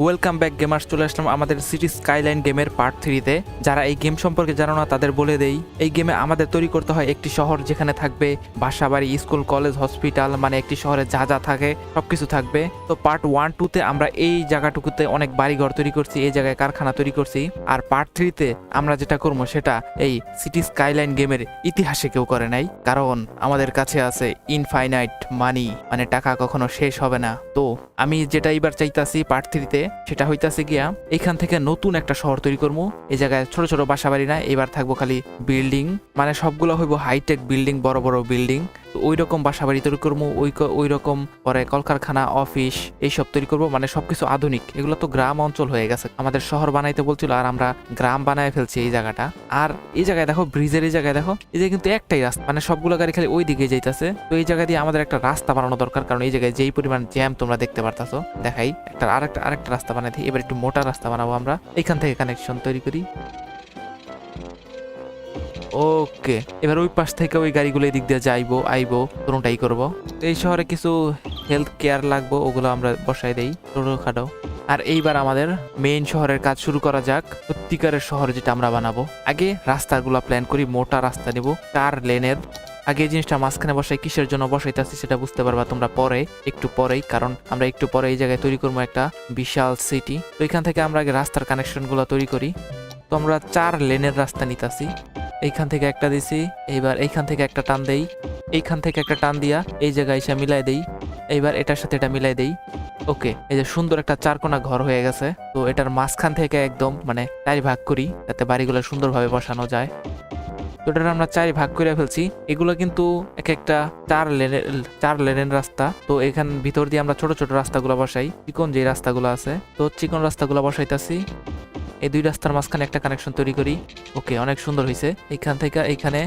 Welcome back gamers, চলে আসলাম আমাদের city skyline গেমের পার্ট 3-তে। যারা এই গেম সম্পর্কে জানো না তাদের বলে দেই, এই গেমে আমাদের তৈরি করতে হয় একটি শহর যেখানে থাকবে বাসা বাড়ি, স্কুল, কলেজ, হসপিটাল, মানে একটি শহরে যা যা থাকে সবকিছু থাকবে। তো পার্ট 1-2-তে আমরা এই জায়গাটুকুতে অনেক বাড়িঘর তৈরি করছি, এই জায়গায় কারখানা তৈরি করছি। আর পার্ট 3-তে আমরা যেটা করবো সেটা এই সিটি স্কাইলাইন গেমের ইতিহাসে কেউ করে নাই, কারণ আমাদের কাছে আছে ইনফাইনাইট মানি, মানে টাকা কখনো শেষ হবে না। তো আমি যেটা এবার চাইতাছি পার্ট 3-তে সেটা হইতাছে গিয়া এখান থেকে নতুন একটা শহর তৈরি করবো। এই জায়গায় ছোট ছোট বাসা বাড়ি না, এবার থাকবো খালি বিল্ডিং, মানে সবগুলো হইব হাইটেক বিল্ডিং, বড় বড় বিল্ডিং। তো ওই রকম বাসা বাড়ি তৈরি করবো, ওই রকম পরে কলকারখানা, অফিস এইসব তৈরি করবো, মানে সবকিছু আধুনিক। এগুলো তো গ্রাম অঞ্চল হয়ে গেছে, আমাদের শহর বানাইতে বলছিল আর আমরা গ্রাম বানায় ফেলছি এই জায়গাটা। আর এই জায়গায় দেখো, ব্রিজের এই জায়গায় দেখো, এই যে কিন্তু একটাই রাস্তা, মানে সবগুলো গাড়ি খালি ওই দিকে যাইতেছে। তো এই জায়গা দিয়ে আমাদের একটা রাস্তা বানানো দরকার, কারণ এই জায়গায় যেই পরিমাণ জ্যাম তোমরা দেখতে পারতাছো। দেখাই আরেকটা রাস্তা বানাই দিই। এবার একটু মোটা রাস্তা বানাবো আমরা, এখান থেকে কানেকশন তৈরি করি। ওকে, এবার ওই পাশ থেকে ওই গাড়িগুলো এদিক দিয়ে যাইবো আইবো, কোনটাই করবো। এই শহরে কিছু হেলথ কেয়ার লাগবো, ওগুলো আমরা বসাই দেই ছোটখাটো। আর এইবার আমাদের মেইন শহরের কাজ শুরু করা যাক, সত্যিকারের শহর যেটা আমরা বানাবো। আগে রাস্তাগুলো প্ল্যান করি, মোটা রাস্তা নেব 4 লেনের। আগে এই জিনিসটা মাঝখানে বসাই, কিসের জন্য বসাইতেছি সেটা বুঝতে পারবা তোমরা একটু পরেই, কারণ আমরা একটু পরে এই জায়গায় তৈরি করবো একটা বিশাল সিটি। তো এখান থেকে আমরা আগে রাস্তার কানেকশনগুলো তৈরি করি। তো আমরা 4 লেনের রাস্তা নিতেছি, এইখান থেকে একটা দিছি, এইবার এইখান থেকে একটা টান দেই, এইখান থেকে একটা টান দিয়া এই জায়গায় এসে মিলাই দেই, এইবার এটার সাথে এটা মিলাই দেই। ওকে, এই যে সুন্দর একটা 4 কোণা ঘর হয়ে গেছে। তো এটার মাঝখান থেকে একদম মানে 4 ভাগ করি, যাতে বাড়িগুলো সুন্দরভাবে বসানো যায়। তো এটা আমরা 4 ভাগ করে ফেলছি। এগুলো কিন্তু এক একটা 4 লেনের রাস্তা। তো এখান ভিতর দিয়ে আমরা ছোট ছোট রাস্তাগুলো বসাই, চিকন যে রাস্তাগুলো আছে। তো চিকন রাস্তাগুলো বসাইতাছি, এই 2 রাস্তার মাঝখানে একটা কানেকশন তৈরি করি। ওকে, অনেক সুন্দর হয়েছে। এইখান থেকে এইখানে,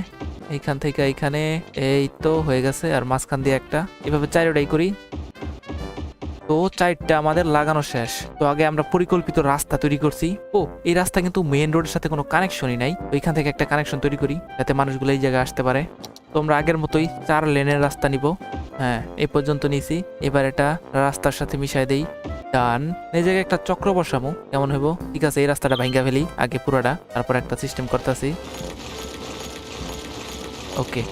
এইখান থেকে এইখানে, এই তো হয়ে গেছে। আর মাঝখান দিয়ে একটা, এভাবে 4টাই করি। তো 4টা আমাদের লাগানো শেষ। তো আগে আমরা পরিকল্পিত রাস্তা তৈরি করছি। ও, এই রাস্তা কিন্তু মেইন রোডের সাথে কোনো কানেকশনই নাই। তো এখান থেকে একটা কানেকশন তৈরি করি, যাতে মানুষগুলো এই জায়গায় আসতে পারে। তো আমরা আগের মতোই 4 লেনের রাস্তা নিব। হ্যাঁ, এই পর্যন্ত নিছি। এবার এটা রাস্তার সাথে মিশাই দেই, ডান। এই জায়গায় একটা চক্র বসামো, কেমন হইব? ঠিক আছে, এই রাস্তাটা ভাঙ্গা ফেলি আগে পুরোটা, তারপর একটা সিস্টেম করতেছি। ওকে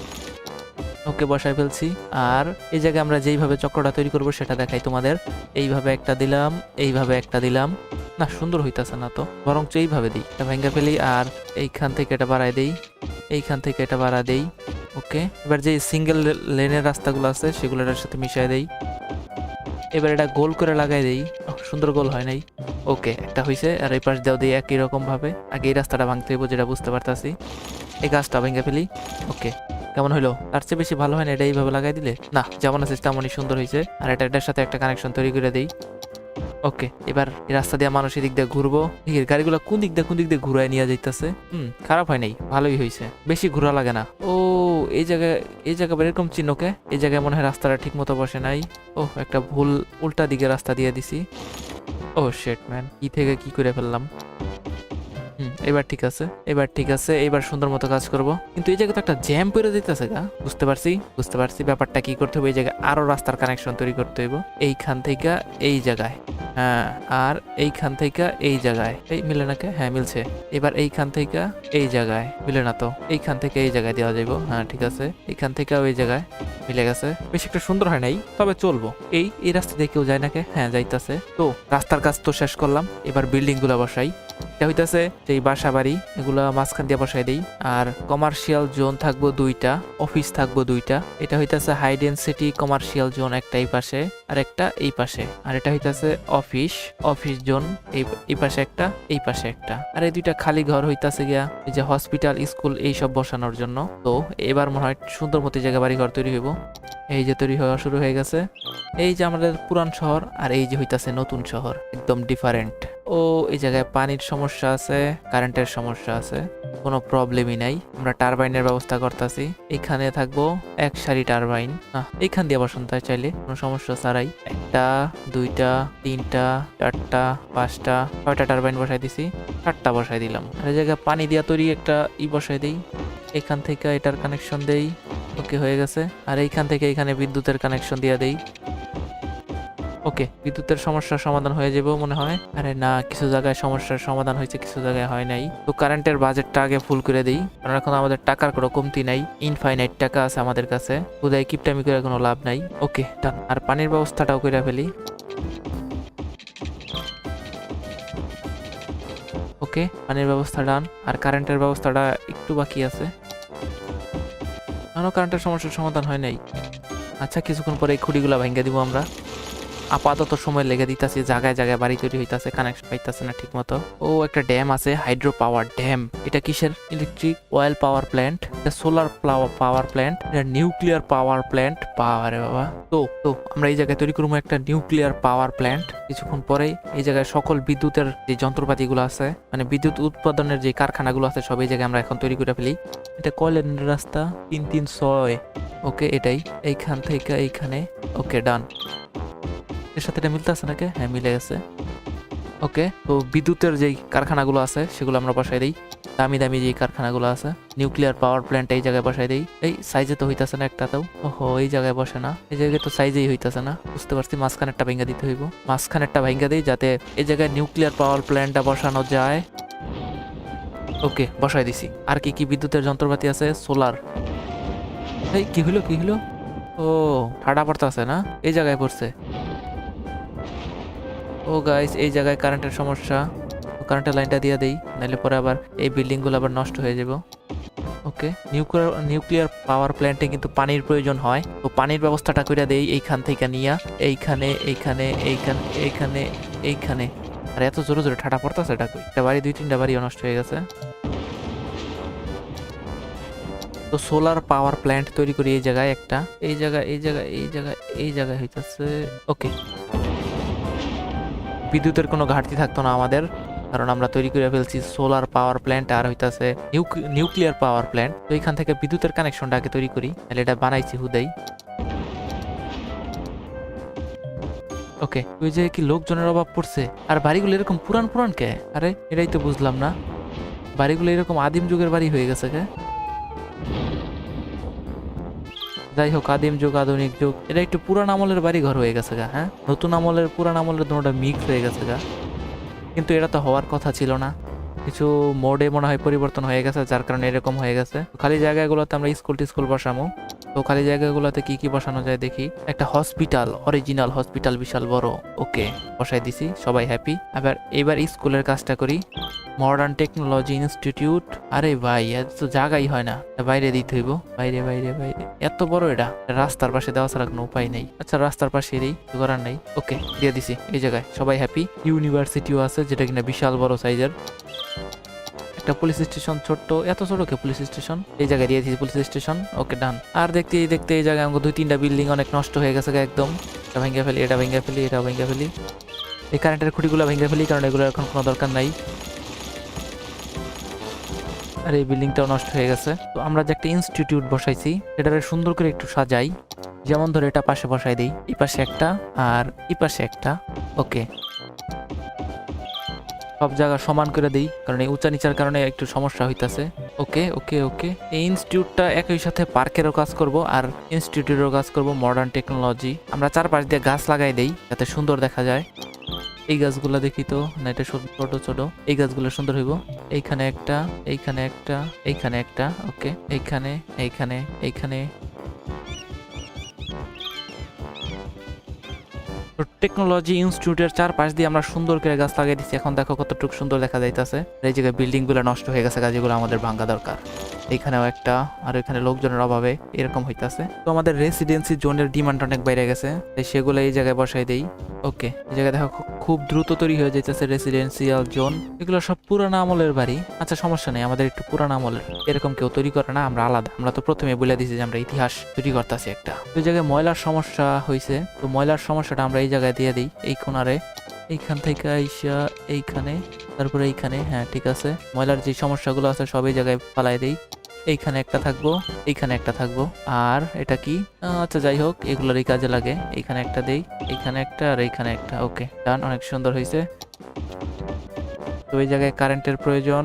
ওকে, বসাই ফেলছি। আর এই জায়গায় আমরা যেইভাবে চক্রটা তৈরি করব সেটা দেখাই তোমাদের। এইভাবে একটা দিলাম, এইভাবে একটা দিলাম। না, সুন্দর হইতাছে না তো, বরঞ্চ এইভাবে দিই, এটা ভাঙ্গা ফেলি। আর এইখান থেকে এটা বাড়াই দেই, এইখান থেকে এটা বাড়া দেই। ওকে, এবার যে সিঙ্গেল লেনের রাস্তাগুলো আছে সেগুলো এটার সাথে মিশাই দেই। এবার এটা গোল করে লাগাই দেই। সুন্দর গোল হয় নাই। ওকে, একটা হয়েছে। আর এই পাশ দেওয়া দিই একই রকম ভাবে। আগে এই রাস্তাটা ভাঙতে হইব, যেটা বুঝতে পারতাছি। এই গাছটা ভেঙে ফেলি। ওকে, কেমন হইলো? তার চেয়ে বেশি ভালো হয় না এটা এইভাবে লাগাই দিলে? না, যেমন আছে তেমনই সুন্দর হয়েছে। আর এটার সাথে একটা কানেকশন তৈরি করে দেই। ওকে, এবার এই রাস্তা দিয়ে মানুষ এদিক দিয়ে ঘুরবো। গাড়িগুলো কোন দিক দিয়ে ঘুরায় নিয়ে যাইতেছে। খারাপ হয় নাই, ভালোই হয়েছে, বেশি ঘোরা লাগে না। ও, এই জায়গা এরকম চিহ্নকে, এই জায়গায় মনে হয় রাস্তাটা ঠিক মতো বসে নাই। ও, একটা ভুল, উল্টা দিকে রাস্তা দিয়ে দিছি। ও শেট ম্যান, কি থেকে কি করে ফেললাম। এবার ঠিক আছে, এবার ঠিক আছে, এবার সুন্দর মতো কাজ করব। কিন্তু এই জায়গায় তো একটা জ্যাম পড়ে যেতেছে গা। বুঝতে পারছি ব্যাপারটা কি করতে হবে। এই জায়গায় আরো রাস্তার কানেকশন তৈরি করতে হইব, এইখান থেকে এই জায়গায়। হ্যাঁ, আর এইখান থেকে এই জায়গায়। এই মিলে নাকি? হ্যাঁ, মিলছে। এবার এইখান থেকে এই জায়গায় মিলে না তো, এইখান থেকে এই জায়গায় দেওয়া যাইব। হ্যাঁ, ঠিক আছে, এইখান থেকে ওই জায়গায় মিলে গেছে। বেশি একটা সুন্দর হয় নাই, তবে চলবো। এই রাস্তা দিয়ে কেউ যায় নাকি? হ্যাঁ, যাইতাছে। তো রাস্তার কাজ তো শেষ করলাম, এবার বিল্ডিং গুলা বসাই। এটা হইতাছে যে বাসা বাড়ি, এগুলা মাঝখান দিয়ে বসাই দেই। আর কমার্শিয়াল জোন থাকবো 2টা, অফিস থাকবো 2টা। এটা হইতাছে হাই ডেন্সিটি কমার্শিয়াল জোন, একটা এই পাশে আর একটা এই পাশে। আর এটা হইতাছে অফিস জোন, এই পাশে একটা, এই পাশে একটা। আর এই 2টা খালি ঘর হইতাছে গিয়া এই যে হসপিটাল, স্কুল এইসব বসানোর জন্য। তো এবার মনে হয় সুন্দর মতো জায়গা বাড়ি ঘর তৈরি হইব। এই যে তৈরি হওয়া শুরু হয়ে গেছে। এই যে আমাদের পুরান শহর, আর এই যে হইতাছে নতুন শহর, একদম ডিফারেন্ট। ও, এই জায়গায় পানির সমস্যা আছে, কারেন্টের সমস্যা আছে, কোনো প্রবলেমই নাই। আমরা টারবাইনের ব্যবস্থা করতেছি। এখানে থাকবো 1 সারি টারবাইন। এইখান দিয়ে বসন্ত চাইলে কোনো সমস্যা ছাড়াই। 1টা 2টা 3টা 4টা 5টা 6টা টারবাইন বসাই দিছি, 4টা বসাই দিলাম। আর এই জায়গায় পানি দিয়া তৈরি একটা বসাই দিই। এখান থেকে এটার কানেকশন দেই। ওকে, হয়ে গেছে। আর এইখান থেকে এখানে বিদ্যুতের কানেকশন দিয়ে দেই। ওকে, বিদ্যুতের সমস্যার সমাধান হয়ে যাবে মনে হয়। আরে না, কিছু জায়গায় সমস্যার সমাধান হয়েছে, কিছু জায়গায় হয় নাই। তো কারেন্টের বাজেটটা আগে ফুল করে দিই, কারণ এখন আমাদের টাকার কোনো কমতি নাই, ইনফাইনাইট টাকা আছে আমাদের কাছে। উদয় কিপটামি করে কোনো লাভ নাই। ওকে ডান। আর পানির ব্যবস্থাটাও করে ফেলি। ওকে, পানির ব্যবস্থা ডান। আর কারেন্টের ব্যবস্থাটা একটু বাকি আছে, এখনো কারেন্টের সমস্যার সমাধান হয় নাই। আচ্ছা, কিছুক্ষণ পরে এই খুঁটিগুলা ভেঙে দিব আমরা। আপাতত সময় লেগে দিতেছে, জায়গায় জায়গায় বাড়ি তৈরি হইতাছে, কানেকশন পাইতাছে না ঠিক মতো। ও একটা ড্যাম আছে, হাইড্রো পাওয়ার ড্যাম। এটা কিসের? ইলেকট্রিক অয়েল পাওয়ার প্ল্যান্ট, এটা সোলার পাওয়ার প্ল্যান্ট, এটা নিউক্লিয়ার পাওয়ার প্ল্যান্ট। বাবারে বাবা। তো তো আমরা এই জায়গায় তৈরি করবো একটা নিউক্লিয়ার পাওয়ার প্ল্যান্ট। কিছুক্ষণ পরেই এই জায়গায় সকল বিদ্যুতের যে যন্ত্রপাতিগুলো আছে, মানে বিদ্যুৎ উৎপাদনের যে কারখানাগুলো আছে, সব এই জায়গায় আমরা এখন তৈরি করে ফেলি। এটা কয়লেন রাস্তা 336। ওকে, এটাই এইখান থেকে এইখানে। ওকে ডান। এর সাথে এটা মিলতে আছে নাকি? হ্যাঁ, মিলে গেছে। ওকে, তো বিদ্যুতের যেই কারখানাগুলো আছে সেগুলো আমরা বসাই দিই। দামি দামি যেই কারখানাগুলো আছে, নিউক্লিয়ার পাওয়ার প্ল্যান্ট এই জায়গায় বসাই দিই। এই সাইজে তো হইতাছে না একটাতেও। ওহো, এই জায়গায় বসে না, এই জায়গায় তো সাইজেই হইতাছে না। বুঝতে পারছি, মাঝখানেরটা ভেঙে দিতে হইব। মাঝখানেরটা ভেঙে দিই যাতে এই জায়গায় নিউক্লিয়ার পাওয়ার প্ল্যান্টটা বসানো যায়। ওকে, বসাই দিছি। আর কি কি বিদ্যুতের যন্ত্রপাতি আছে? সোলার। এই কি হইলো, কি হইলো? ও, ঠাডা পড়তাছে না, এই জায়গায় পড়ছে। ও গাইস, এই জায়গায় কারেন্টের সমস্যা। কারেন্টের লাইনটা দিয়ে দেই, নাহলে পরে আবার এই বিল্ডিংগুলো আবার নষ্ট হয়ে যাব। ওকে, নিউক্লিয়ার পাওয়ার প্ল্যান্টে কিন্তু পানির প্রয়োজন হয়, তো পানির ব্যবস্থাটা করে দেই এইখান থেকে নিয়া এইখানে এইখানে এইখানে এইখানে এইখানে। আর এত জোরে জোরে ঠাডা পড়তেছে, এটা কই? একটা বাড়ি, 2-3টা বাড়িও নষ্ট হয়ে গেছে। তো সোলার পাওয়ার প্ল্যান্ট তৈরি করি এই জায়গায় একটা, এই জায়গায় এই জায়গায় এই জায়গায় এই জায়গায় হইতেছে। ওকে, বিদ্যুতের কোনো ঘাটতি থাকতো না আমাদের, কারণ আমরা তৈরি করে ফেলছি সোলার পাওয়ার প্ল্যান্ট আর হইতাছে নিউক্লিয়ার পাওয়ার প্ল্যান্ট। তো এখান থেকে বিদ্যুতের কানেকশনটা আগে তৈরি করি, তাহলে এটা বানাইছি হুদাই। ওকে, ওই যে কি লোকজনের অভাব পড়ছে, আর বাড়িগুলো এরকম পুরান পুরান কে? আরে এটাই তো বুঝলাম না, বাড়িগুলো এরকম আদিম যুগের বাড়ি হয়ে গেছে কে? যাই হোক, আদিম যুগ আধুনিক যুগ, এটা একটু পুরান আমলের বাড়ি ঘর হয়ে গেছে গা। হ্যাঁ, নতুন আমলের পুরান আমলের দুটোটা মিক্স হয়ে গেছে গা। কিন্তু এটা তো হওয়ার কথা ছিল না, কিছু মোডে মনে হয় পরিবর্তন হয়ে গেছে, যার কারণে এরকম হয়ে গেছে। খালি জায়গাগুলোতে আমরা স্কুল টিস্কুল বসামো। তো খালি জায়গাগুলোতে কি কি বসানো যায় দেখি। একটা হসপিটাল, অরিজিনাল হসপিটাল, বিশাল বড়। ওকে, বসাই দিছি, সবাই হ্যাপি। এবার স্কুলের কাজটা করি। Modern technology institute. আরে ভাই, এত তো জায়গাই হয় না, বাইরে দিতে হইব। বাইরে বাইরে বাইরে, এত বড় এটা, রাস্তার পাশে দেওয়া ছাড়া কোনো উপায় নেই। আচ্ছা, রাস্তার পাশে দিই, কিছু করার নাই। ওকে, দিয়ে দিছি এই জায়গায়, সবাই হ্যাপি। ইউনিভার্সিটিও আছে, যেটা কিনা বিশাল বড় সাইজের। একটা পুলিশ স্টেশন, ছোট্ট, এত ছোট কে পুলিশ স্টেশন? এই জায়গায় দিয়ে দিয়েছি পুলিশ স্টেশন। ওকে ডান। আর দেখতে দেখতে এই জায়গায় আমাকে 2-3টা বিল্ডিং অনেক নষ্ট হয়ে গেছে একদম। এটা ভেঙে ফেলি, এটা ভেঙে ফেলি, এটা ভেঙে ফেলি। এই কারেন্টের খুঁটিগুলো ভেঙে ফেলি, কারণ এগুলো এখন কোনো দরকার নাই। আর এই বিল্ডিংটাও নষ্ট হয়ে গেছে। তো আমরা যে একটা ইনস্টিটিউট বসাইছি, এটারে সুন্দর করে একটু সাজাই। যেমন ধরে এটা পাশে বসাই দিই, এই পাশে একটা আর এই পাশে একটা। ওকে, সব জায়গা সমান করে দিই, কারণ এই উঁচা নিচার কারণে একটু সমস্যা হইতাছে। ওকে ওকে ওকে, এই ইনস্টিটিউটটা একই সাথে পার্কেরও কাজ করব আর ইনস্টিটিউটেরও কাজ করব, মডার্ন টেকনোলজি। আমরা চারপাশ দিয়ে গাছ লাগাই দেই যাতে সুন্দর দেখা যায়। এই গাছগুলো দেখি তো, না এটা ছোট ছোট, এই গাছগুলো সুন্দর হইব। এইখানে একটা, এইখানে একটা, এইখানে একটা। ওকে, এইখানে এইখানে এইখানে। টেকনোলজি ইনস্টিটিউটের চারপাশ দিয়ে আমরা সুন্দর করে গাছ লাগিয়ে দিচ্ছি। এখন দেখো কতটুকু সুন্দর দেখা যাইতেছে। এই জায়গায় বিল্ডিং গুলো নষ্ট হয়ে গেছে, গাছগুলো আমাদের ভাঙা দরকার। এইখানেও একটা, আর এখানে লোকজনের অভাবে এরকম হইতাছে। তো আমাদের রেসিডেন্সি জোনের ডিমান্ড অনেক বাইরে গেছে, তাই সেগুলো এই জায়গায় বসাই দেই। ওকে, এই জায়গায় দেখো খুব দ্রুত তৈরি হয়ে যাইতেছে রেসিডেন্সিয়াল জোন। এগুলো সব পুরানো আমলের বাড়ি। আচ্ছা, সমস্যা নেই, আমাদের একটু পুরানো আমলের, এরকম কেউ তৈরি করে না, আমরা আলাদা। আমরা তো প্রথমে বলে দিছি যে আমরা ইতিহাস তৈরি করতেছি একটা। ওই জায়গায় ময়লার সমস্যা হয়েছে, তো ময়লার সমস্যাটা আমরা এই জায়গায় দিয়ে দিই, এই কোনারে। এইখান থেকে আইসা এইখানে, তারপরে এইখানে। হ্যাঁ ঠিক আছে, ময়লার যে সমস্যাগুলো আছে সব এই জায়গায় ফালাই দিই। এইখানে একটা থাকবো, এইখানে একটা থাকবো। আর এটা কি? আচ্ছা যাই হোক, এগুলোরই কাজে লাগে। এইখানে একটা দেই, এইখানে একটা, আর এইখানে একটা। ওকে ডান, অনেক সুন্দর হয়েছে। তো এই জায়গায় কারেন্টের প্রয়োজন,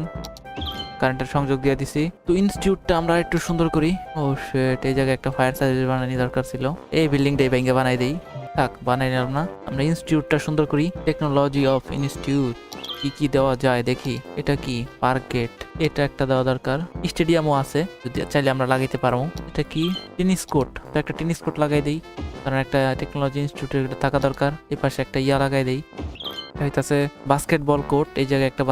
কারেন্টের সংযোগ দিয়ে দিছি। তো ইনস্টিটিউটটা আমরা একটু সুন্দর করি। ও শিট, এই জায়গায় একটা ফায়ার সার্ভিস বানানি দরকার ছিল। এই বিল্ডিংটাই ভেঙে বানাই দিই। থাক বানাই নিলাম না, আমরা ইনস্টিটিউটটা সুন্দর করি। টেকনোলজি অফ ইনস্টিটিউট কি কি দেওয়া যায় দেখি। এটা কি পার্ক গেট, এটা একটা দেওয়া দরকার। স্টেডিয়ামও আছে, যদি চাইলে আমরা লাগাইতে পারবো। এটা কি টেনিস কোর্ট, একটা টেনিস কোর্ট লাগাই দেই, কারণ একটা টেকনোলজি ইনস্টিটিউটের থাকা দরকার। এই পাশে একটা ইয়া লাগাই দেই, হইতাছে বাস্কেটবল কোর্ট। এই জায়গায় একটা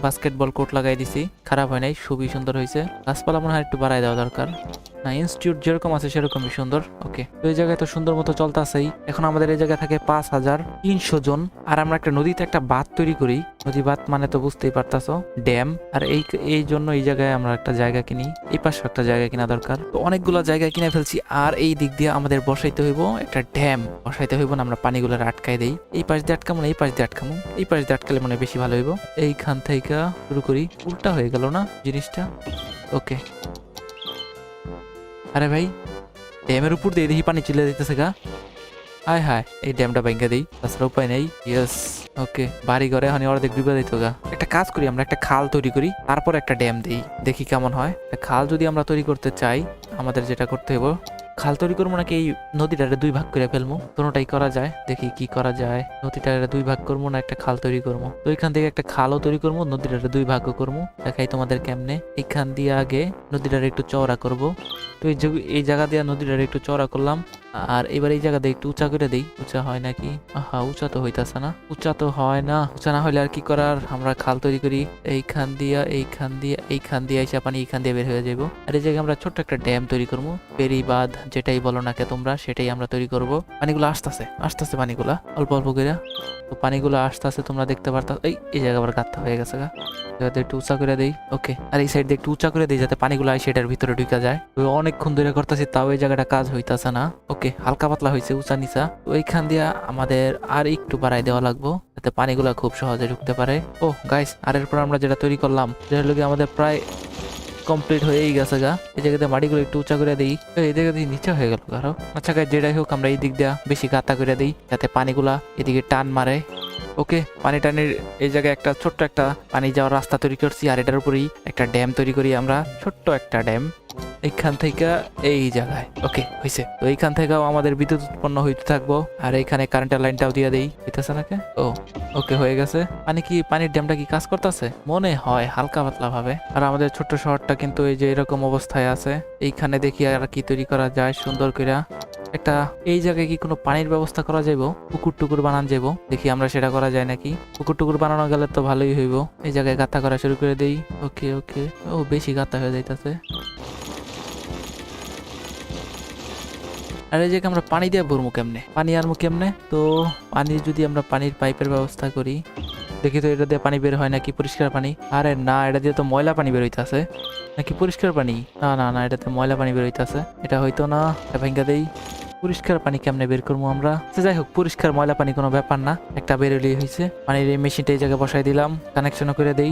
বাস্কেটবল কোর্ট লাগাই দিছি, খারাপ হয় নাই, খুবই সুন্দর হয়েছে। গাছপালা মনে হয় একটু বাড়াই দেওয়া দরকার। না, ইনস্টিটিউট যেরকম আছে সেরকমই সুন্দর। ওকে, তো এই জায়গায় তো সুন্দর মতো চলতেছেই। এখন আমাদের এই জায়গায় থাকে 5300 জন। আর আমরা একটা নদীতে একটা বাঁধ তৈরি করি। নদী বাঁধ মানে তো বুঝতেই পারতাছো, ড্যাম। আর এই জন্য এই জায়গায় আমরা একটা জায়গা কিনি, এই পাশে একটা জায়গা কিনা দরকার। তো অনেকগুলো জায়গা কিনে ফেলছি। আর এই দিক দিয়ে আমাদের বসাইতে হইব একটা ড্যাম, বসাইতে হইব না, আমরা পানিগুলো আটকাই দেই। এই পাশ দিয়ে আটকামো না, এই পাশ দিয়ে আটকামো, এই পাশ দিয়ে আটকালে মনে হয় বেশি ভালো হইব। এইখান থেকে শুরু করি। উল্টা হয়ে গেল না জিনিসটা? ওকে, আরে ভাই ড্যামের উপর দিয়ে দেখি পানি চলে দিতেছে গা। হায় হায়, এই ড্যামটা ভেঙে দিই, তাছাড়া উপায় নেই। ইয়েস, ওকে, বাড়ি ঘরে এখন অর্ধেক ডুবে দিত গা। একটা কাজ করি, আমরা একটা খাল তৈরি করি, তারপর একটা ড্যাম দিই, দেখি কেমন হয়। খাল যদি আমরা তৈরি করতে চাই, আমাদের যেটা করতে হবে, খাল তৈরি করবো নাকি এই নদীটারে 2 ভাগ করে ফেলবো, কোনোটাই করা যায়। দেখি কি করা যায়। নদীটারে 2 ভাগ করবো না একটা খাল তৈরি করবো। তো এখান থেকে একটা খালও তৈরি করবো, নদীটারে 2 ভাগও করবো। দেখাই তোমাদের কেমনে। এখান দিয়ে আগে নদীটারে একটু চওড়া করব। তো এই জায়গা দিয়ে নদীটারে একটু চওড়া করলাম। আর এবার এই জায়গা দিয়ে একটু উঁচা করে দেই। উঁচা হয় নাকি? আহা, উঁচা তো হইতাছে না, উঁচা তো হয় না। উঁচা না হলে আর কি করার, আমরা খাল তৈরি করি। এইখান দিয়ে এসে পানি এইখান দিয়ে বের হয়ে যাবো। আর এই জায়গায় আমরা ছোট্ট একটা ড্যাম তৈরি করবো, বেরি বাঁধ যেটাই বলো না কে তোমরা, সেটাই আমরা তৈরি করব। পানিগুলো আসতেছে পানিগুলা অল্প অল্প করে। তো পানিগুলো আসতেছে, তোমরা দেখতে পারতা। এই জায়গা আবার গাঁথা হয়ে গেছে গা, যাতে একটু উঁচা করে দেই। ওকে, আর এই সাইড দিয়ে একটু উঁচা করে দেই যাতে পানিগুলো সেটার ভিতরে ঢুকা যায়। তো অনেকক্ষণ ধরে করতেছি, তাও এই জায়গাটা কাজ হইতাছে না। ওকে, হালকা পাতলা হয়েছে, উঁচা নিচা। তো এইখান দিয়ে আমাদের আর একটু বাড়াই দেওয়া লাগবো, যাতে পানিগুলা খুব সহজে ঢুকতে পারে। ও গাইস, আর এরপর আমরা যেটা তৈরি করলাম, যেটা লোকে আমাদের প্রায় কমপ্লিট হয়েই গেছে গা। এই জায়গাতে মাটিগুলো একটু উঁচা করে দিই। এই জায়গা দিয়ে নিচে হয়ে গেল কারো। আচ্ছা গাইস, যেটাই হোক, আমরা এই দিক দিয়ে বেশি গাঁথা করে দিই, যাতে পানিগুলা এদিকে টান মারে। ওকে, পানি টানির এই জায়গায় একটা ছোট্ট একটা পানি যাওয়ার রাস্তা তৈরি করছি। আর এটার উপরেই একটা ড্যাম তৈরি করি আমরা, ছোট্ট একটা ড্যাম এইখান থেকে এই জায়গায়। ওকে, হয়েছে। তো এইখান থেকেও আমাদের বিদ্যুৎ উৎপন্ন হইতে থাকবো। আর এইখানে কারেন্টের লাইনটাও দিয়ে দেই, হইতেছে নাকি? ও ওকে, হয়ে গেছে। পানির ড্যামটা কি কাজ করতেছে? মনে হয় হালকা পাতলা ভাবে। আর আমাদের ছোট্ট শহরটা কিন্তু এই যে এরকম অবস্থায় আছে। এইখানে দেখি আর কি তৈরি করা যায় সুন্দর করে। একটা এই জায়গায় কি কোনো পানির ব্যবস্থা করা যাইব? পুকুর টুকুর বানান যাইব, দেখি আমরা সেটা করা যায় নাকি। পুকুর টুকুর বানানো গেলে তো ভালোই হইব। এই জায়গায় গাঁথা করা শুরু করে দেই। ওকে ওকে, ও বেশি গাঁথা হয়ে যাইতেছে। আর এই জায়গায় আমরা পানি দিয়ে ভরবো কেমনে? পানি আনবো কেমনে? তো পানি যদি আমরা পানির পাইপের ব্যবস্থা করি, দেখি তো এটা দিয়ে পানি বের হয় নাকি পরিষ্কার পানি। আরে না, এটা দিয়ে তো ময়লা পানি বের হইতেছে। নাকি পরিষ্কার পানি? না না না, এটাতে ময়লা পানি বের হইতেছে। এটা হয়তো না, এটা ভেঙ্গা দেই। পরিষ্কার পানি কেমনে বের করবো আমরা? যাই হোক, পরিষ্কার ময়লা পানি কোনো ব্যাপার না, একটা বেরোলেই হয়েছে। পানির এই মেশিনটা এই জায়গায় বসাই দিলাম, কানেকশনও করে দেই।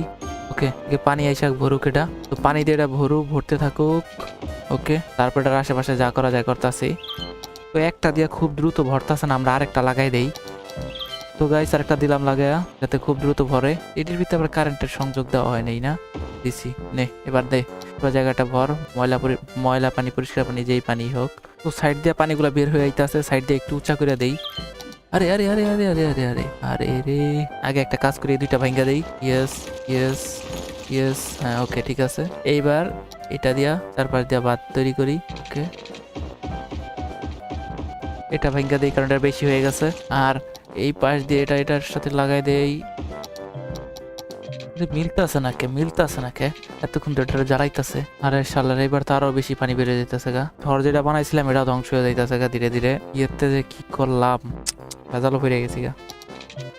ওকে, পানি আইসা ভরুক, এটা তো পানি দিয়ে এটা ভরতে থাকুক। ওকে, তারপর এটার আশেপাশে যা করা যায় করতেছি। তো একটা দিয়ে খুব দ্রুত ভরতেছে না, আমরা আরেকটা লাগাই দেই। তো গাইস, আরেকটা দিলাম লাগায়া, যাতে খুব দ্রুত ভরে। এটির ভিতরে আবার কারেন্টের সংযোগ দেওয়া হয় নাই না? দিছি নে, এবার দে পুরো জায়গাটা ভর। ময়লা পানি, পরিষ্কার পানি, যেই পানি হোক। তো সাইড দিয়ে পানিগুলো বের হয়ে আইতাছে, সাইড দিয়ে একটু উঁচা করে দেই। আরে আরে আরে আরে আরে আরে আরে আরে রে, আগে একটা কাজ করি, 2টা ভাঙ্গা দেই। ইয়েস ইয়েস ইয়েস, হ্যাঁ ওকে, ঠিক আছে। এইবার এটা দিয়া চারপাশ দিয়া বাঁধ তৈরি করি। ওকে, এটা ভাঙ্গা দেই কারণ এটা বেশি হয়ে গেছে। আর এই পাশ দিয়ে এটার সাথে লাগাই দেই। মিলতাছে না কে এতক্ষণ তো এটা জ্বালাইতেছে। আরে শালার, এবার তো আরো বেশি পানি বেড়ে যাইতেছে গা। ঘর যেটা বানাইছিলাম এটা ধ্বংস হয়ে যাইতেছে গা ধীরে ধীরে। ইয়েতে যে কি করলাম, ভেজালও ফিরে গেছি গা।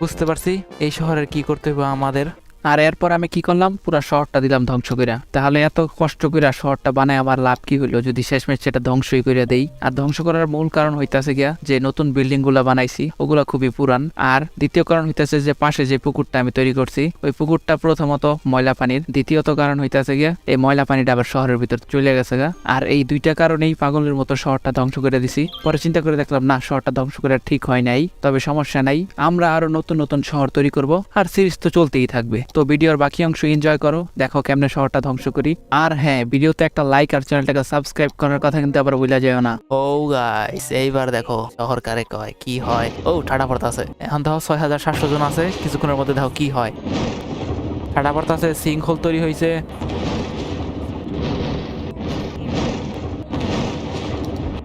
বুঝতে পারছি এই শহরের কি করতে হবে আমাদের। আর এরপর আমি কি করলাম, পুরা শহরটা দিলাম ধ্বংস কইরা। তাহলে এত কষ্ট কইরা শহরটা বানায় আমার লাভ কি হইলো যদি শেষমেশ সেটা ধ্বংসই কইরা দেই। আর ধ্বংস করার মূল কারণ হইতাছে গিয়া যে নতুন বিল্ডিং গুলা বানাইছি ওগুলা খুবই পুরান। আর দ্বিতীয় কারণ হইতাছে যে পাশে যে পুকুরটা আমি তৈরি করছি ওই পুকুরটা প্রথমত ময়লা পানির, দ্বিতীয়ত কারণ হইতাছে গিয়া এই ময়লা পানিটা আবার শহরের ভিতর চলে গেছে গা। আর এই 2টা কারণেই পাগলের মতো শহরটা ধ্বংস করে দিছি। পরে চিন্তা করে দেখলাম না, শহরটা ধ্বংস করে ঠিক হয় নাই, তবে সমস্যা নাই, আমরা আরো নতুন নতুন শহর তৈরি করব। আর সিরিজ তো চলতেই থাকবে। তো ভিডিওর বাকি অংশ এনজয় করো, দেখো কেমনে শহরটা ধ্বংস করি। আর হ্যাঁ, ভিডিওতে একটা লাইক আর চ্যানেলটাকে সাবস্ক্রাইব করার কথা কিন্তু আবার ভুলে যেও না। ও গাইস, এইবার দেখো শহর কারে কয় কি হয়। ও ঠাডা পড়তাছে, এখন দেখো 6700 জন আছে, কিছুক্ষণের মধ্যে দেখো কি হয়। ঠাডা পড়তাছে, সিঙ্কহোল তৈরি হয়েছে।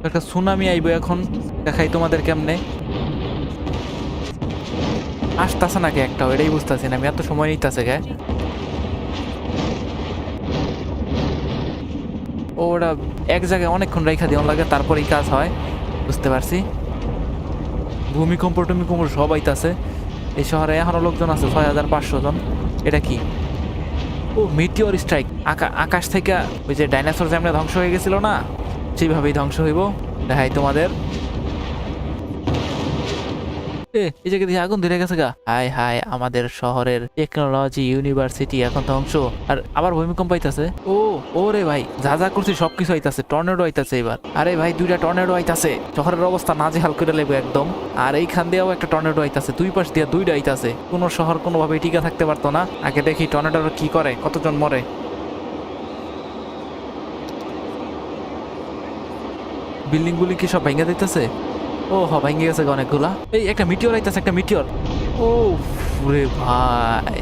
একটা সুনামি আইবো এখন, দেখাই তোমাদের কেমনে। আসতেছে নাকি একটাও, এটাই বুঝতেছি না আমি, এত সময় নিতেছে গে। ওরা এক জায়গায় অনেকক্ষণ রেখা দিয়ে লাগে, তারপরেই কাজ হয়, বুঝতে পারছি। ভূমিকম্প টুমিকম্প সব আইতাছে। এই শহরে এখনো লোকজন আছে 6500 জন। এটা কি? ও মিটিওর স্ট্রাইক, আকাশ থেকে ওই যে ডাইনোসর যেমন ধ্বংস হয়ে গেছিল না, সেইভাবেই ধ্বংস হইব। দেখাই তোমাদের। এই জায়গা দিয়ে আগুন ধরে গেছে গা। হাই হাই, আমাদের শহরের টেকনোলজি ইউনিভার্সিটি এখন ধ্বংস। আর আবার ভূমিকম্প আইতাছে। ও রে ভাই, যা যা করছি সবকিছু আইতাছে, টর্নেডো আইতাছে এবার। আরে ভাই, 2টা টর্নেডো আইতাছে, শহরের অবস্থা নাজেহাল করে লেবে একদম। আর এইখান দিয়েও একটা টর্নেডো আইতাছে, দুই পাশ দিয়ে 2টা আইতাছে। কোনো শহর কোনোভাবে টিকা থাকতে পারতো না। আগে দেখি টর্নেডোর কি করে, কতজন মরে। বিল্ডিং গুলি কি সব ভেঙে দিতেছে? ও হ, ভেঙে গেছে অনেকগুলা। এই একটা মিটিওর আইতাছে, একটা মিটিওর। ও রে ভাই,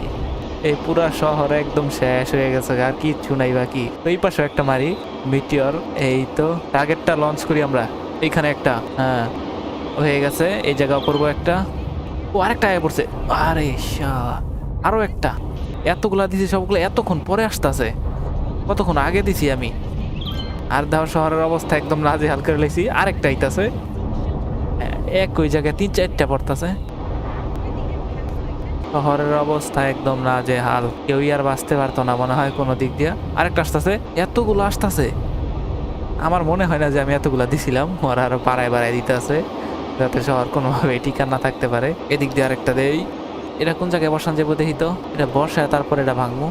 এই পুরা শহর একদম শেষ হয়ে গেছে, আর কিচ্ছু নাই বাকি। তো এই পাশে একটা মারি মিটিওর। এই তো টার্গেটটা লঞ্চ করি আমরা। এইখানে একটা, হ্যাঁ হয়ে গেছে। এই জায়গা করবো একটা। ও আরেকটা আগে পড়ছে। আরে আরো একটা। এতগুলা দিছি, সবগুলো এতক্ষণ পরে আসতেছে। কতক্ষণ আগে দিছি আমি। আর দাও, শহরের অবস্থা একদম নাজেহাল করে লেছি। আরেকটা আইতাছে, এক ওই জায়গায় 3-4টা পড়তাছে। শহরের অবস্থা একদম নাজেহাল, কেউই আর বাঁচতে পারতো না মনে হয় কোনো দিক দিয়ে। আরেকটা আসতেছে, এতগুলো আসতেছে। আমার মনে হয় না যে আমি এতগুলা দিছিলাম, ওরা আরো বাড়ায় দিতে আছে, যাতে শহর কোনোভাবে টিকা না থাকতে পারে। এদিক দিয়ে আরেকটা দেই। এটা কোন জায়গায় বসান যাবো দেখি তো। এটা বসায় তারপর এটা ভাঙবো।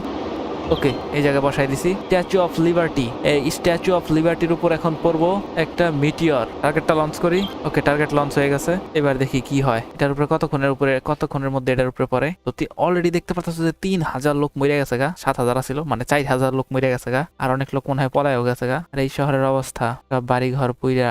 ওকে, এই জায়গায় বসাই দিছি। Statue of liberty. এই স্ট্যাচু অফ লিবার্টির উপর এখন পড়বো একটা মিটিওর। টার্গেটটা লঞ্চ করি। ওকে, টার্গেট লঞ্চ হয়ে গেছে। এবার দেখি কি হয়। এটার উপরে কতক্ষণের মধ্যে এটার উপরে পড়ে। তো অলরেডি দেখতে পাচ্ছ যে 3000 লোক মরে গেছে গা। 7000 ছিল, মানে 4000 লোক মরে গেছে গা। আর অনেক লোক মনে হয় পলায়ও গেছে গা। আর এই শহরের অবস্থা, সব বাড়ি ঘর পুইরা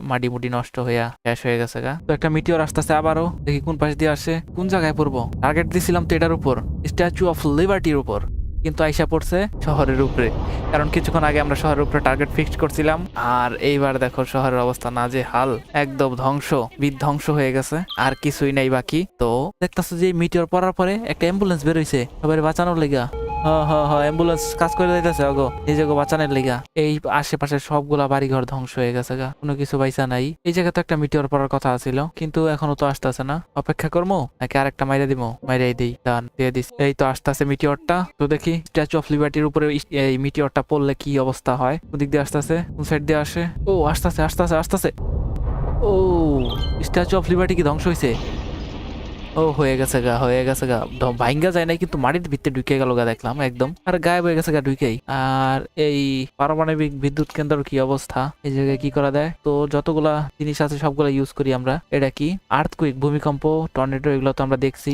মাটি মুটি নষ্ট হইয়া শেষ হয়ে গেছে গা। তো একটা মিটিওর আসতেছে আবারও, দেখি কোন পাশ দিয়ে আসে, কোন জায়গায় পড়বো। টার্গেট দিছিলাম তো এটার উপর, স্ট্যাচু অফ লিবার্টির উপর, কিন্তু আইসা পড়ছে শহরের উপরে। কারণ কিছুক্ষণ আগে আমরা শহরের উপরে টার্গেট ফিক্সড করছিলাম। আর এইবার দেখো শহরের অবস্থা নাজেহাল, একদম বিধ্বংস হয়ে গেছে, আর কিছুই নাই বাকি। তো দেখতেছো যে মিটিওর পড়ার পরে একটা অ্যাম্বুলেন্স বেরোইছে সবাই বাঁচানোর লেগা। অ্যাম্বুলেন্স কাজ করে যাইতেছে অগো, নিজেকে বাঁচানোর লেগা। এই আশেপাশে সবগুলা বাড়িঘর ধ্বংস হয়ে গেছে গা, কোনো কিছু বাইসা নাই। এই জায়গায় তো একটা মিটিওর পড়ার কথা ছিল, কিন্তু এখনো তো আসতেছে না। অপেক্ষা করবো নাকি আরেকটা মাইরে দিব? মাইরাই দিই, ডান দিয়ে দিস। এই তো আসতেছে মিটিওরটা। তো দেখি স্ট্যাচু অফ লিবার্টির উপরে এই মিটিওরটা পড়লে কি অবস্থা হয়। ওদিক দিয়ে আসতেছে, কোন সাইড দিয়ে আসে? ও আসতেছে। ও স্ট্যাচু অফ লিবার্টি কি ধ্বংস হয়েছে? ও হয়ে গেছে গা। ভাইঙ্গা যায় নাই, কিন্তু মাটির ভিতরে ঢুকে গেল গা, দেখলাম একদম। আর গায়েব হয়ে গেছে গা ঢুকেই। আর এই পারমাণবিক বিদ্যুৎ কেন্দ্রের কি অবস্থা, এই জায়গায় কি করা যায়? তো যতগুলা জিনিস আছে সবগুলা ইউজ করি আমরা। এটা কি? আর্থকুইক, ভূমিকম্প, টর্নেডো, এগুলো তো আমরা দেখছি।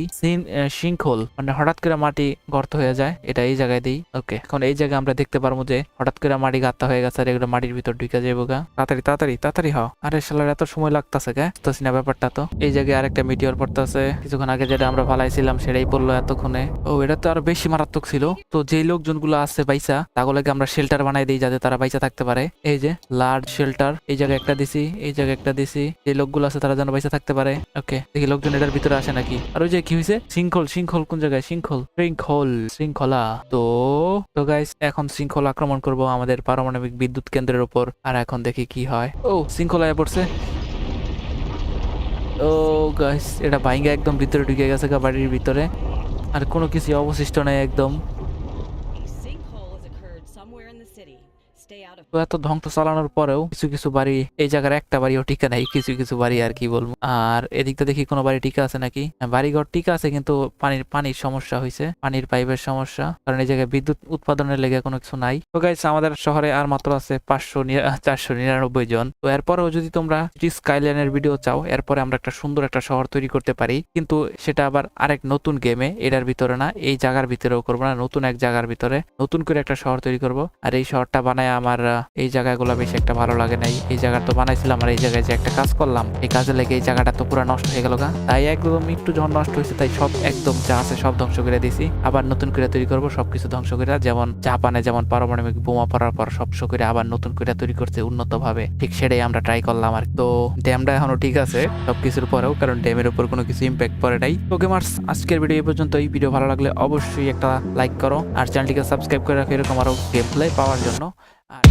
সিঙ্কহোল, মানে হঠাৎ করে মাটি গর্ত হয়ে যায়, এটা এই জায়গায় দিই। ওকে, এখন এই জায়গায় আমরা দেখতে পারবো যে হঠাৎ করে মাটি গাত্তা হয়ে গেছে, আর এগুলো মাটির ভিতর ঢুকে যাবো গা। তাড়াতাড়ি হ। আরে শালার এত সময় লাগতেছে গা, বুঝতেছি না ব্যাপারটা। তো এই জায়গায় আরেকটা মিটিওর পড়তেছে, কিছুক্ষণ আগে যেটা আমরা ফালাইছিলাম সেটাই পড়লো এতক্ষণে। ও এটা তো আরো বেশি মারাত্মক ছিল। তো যেই লোকজনগুলো আছে বাইসা, তাগুলোকে আমরা শেল্টার বানাই দিই যাতে তারা বাইসা থাকতে পারে। এই যে লার্জ শেল্টার, এই জায়গায় একটা দিছি, এই জায়গায় একটা দিছি। যে লোকগুলো আছে তারা যেন বাইসা থাকতে পারে। ওকে, দেখি লোকজন এটার ভিতরে আসে নাকি। আর ওই যে কি হয়েছে, শৃঙ্খল কোন জায়গায়? শৃঙ্খলা। তো গাইস, এখন শৃঙ্খলা আক্রমণ করব আমাদের পারমাণবিক বিদ্যুৎ কেন্দ্রের উপর। আর এখন দেখি কি হয়। ও শৃঙ্খলায় পড়ছে। ও গাইস, এটা ভাইঙ্গা একদম ভিতরে ঢুকে গেছে গা, বাড়ির ভিতরে। আর কোনো কিছু অবশিষ্ট নাই একদম। Stay out of তো এত ধ্বংস চালানোর পরেও কিছু কিছু বাড়ি, এই জায়গার একটা বাড়িও টিকা নাই, কিছু কিছু বাড়ি আর কি বলবো। আর এদিকটা দেখি কোনো বাড়ি টিকা আছে নাকি। হ্যাঁ, বাড়িঘর টিকা আছে, কিন্তু পানির সমস্যা হয়েছে, পানির পাইপের সমস্যা, কারণ এই জায়গায় বিদ্যুৎ উৎপাদনের লেগে কোনো কিছু নাই। তো গাইস, আমাদের শহরে আর মাত্র আছে 499 জন। তো এরপরেও যদি তোমরা স্কাইলাইনের ভিডিও চাও, এরপরে আমরা একটা সুন্দর একটা শহর তৈরি করতে পারি, কিন্তু সেটা আবার আরেক নতুন গেমে, এটার ভিতরে না, এই জায়গার ভিতরেও করবো না, নতুন এক জায়গার ভিতরে নতুন করে একটা শহর তৈরি করব। আর এই শহরটা বানায় আমার এই জায়গাগুলো বেশি একটা ভালো লাগে নাই। এই জায়গা তো বানাইছিলাম, আর এই জায়গায় যে একটা কাজ করলাম, এই কাজে লেগে এই জায়গাটা তো পুরো নষ্ট হয়ে গেল গা। তাই একদম একটু যখন নষ্ট হয়েছে, তাই সব একদম যা আছে সব ধ্বংস করে দিয়েছি। আবার নতুন করে তৈরি করব, সবকিছু ধ্বংস করে, যেমন জাপানে যেমন পারমাণবিক বোমা পড়ার পর সব করে আবার নতুন করে তৈরি করতে উন্নত ভাবে, ঠিক সেটাই আমরা ট্রাই করলাম। আর তো ড্যামটা এখনো ঠিক আছে সবকিছুর পরেও, কারণ ড্যামের উপর কোনো কিছু ইম্প্যাক্ট পড়ে নাই। তো গেমার্স, আজকের ভিডিও এই পর্যন্ত। এই ভিডিও ভালো লাগলে অবশ্যই একটা লাইক করো, আর চ্যানেলটিকে সাবস্ক্রাইব করে রাখো এরকম আরো গেম প্লে পাওয়ার জন্য। আর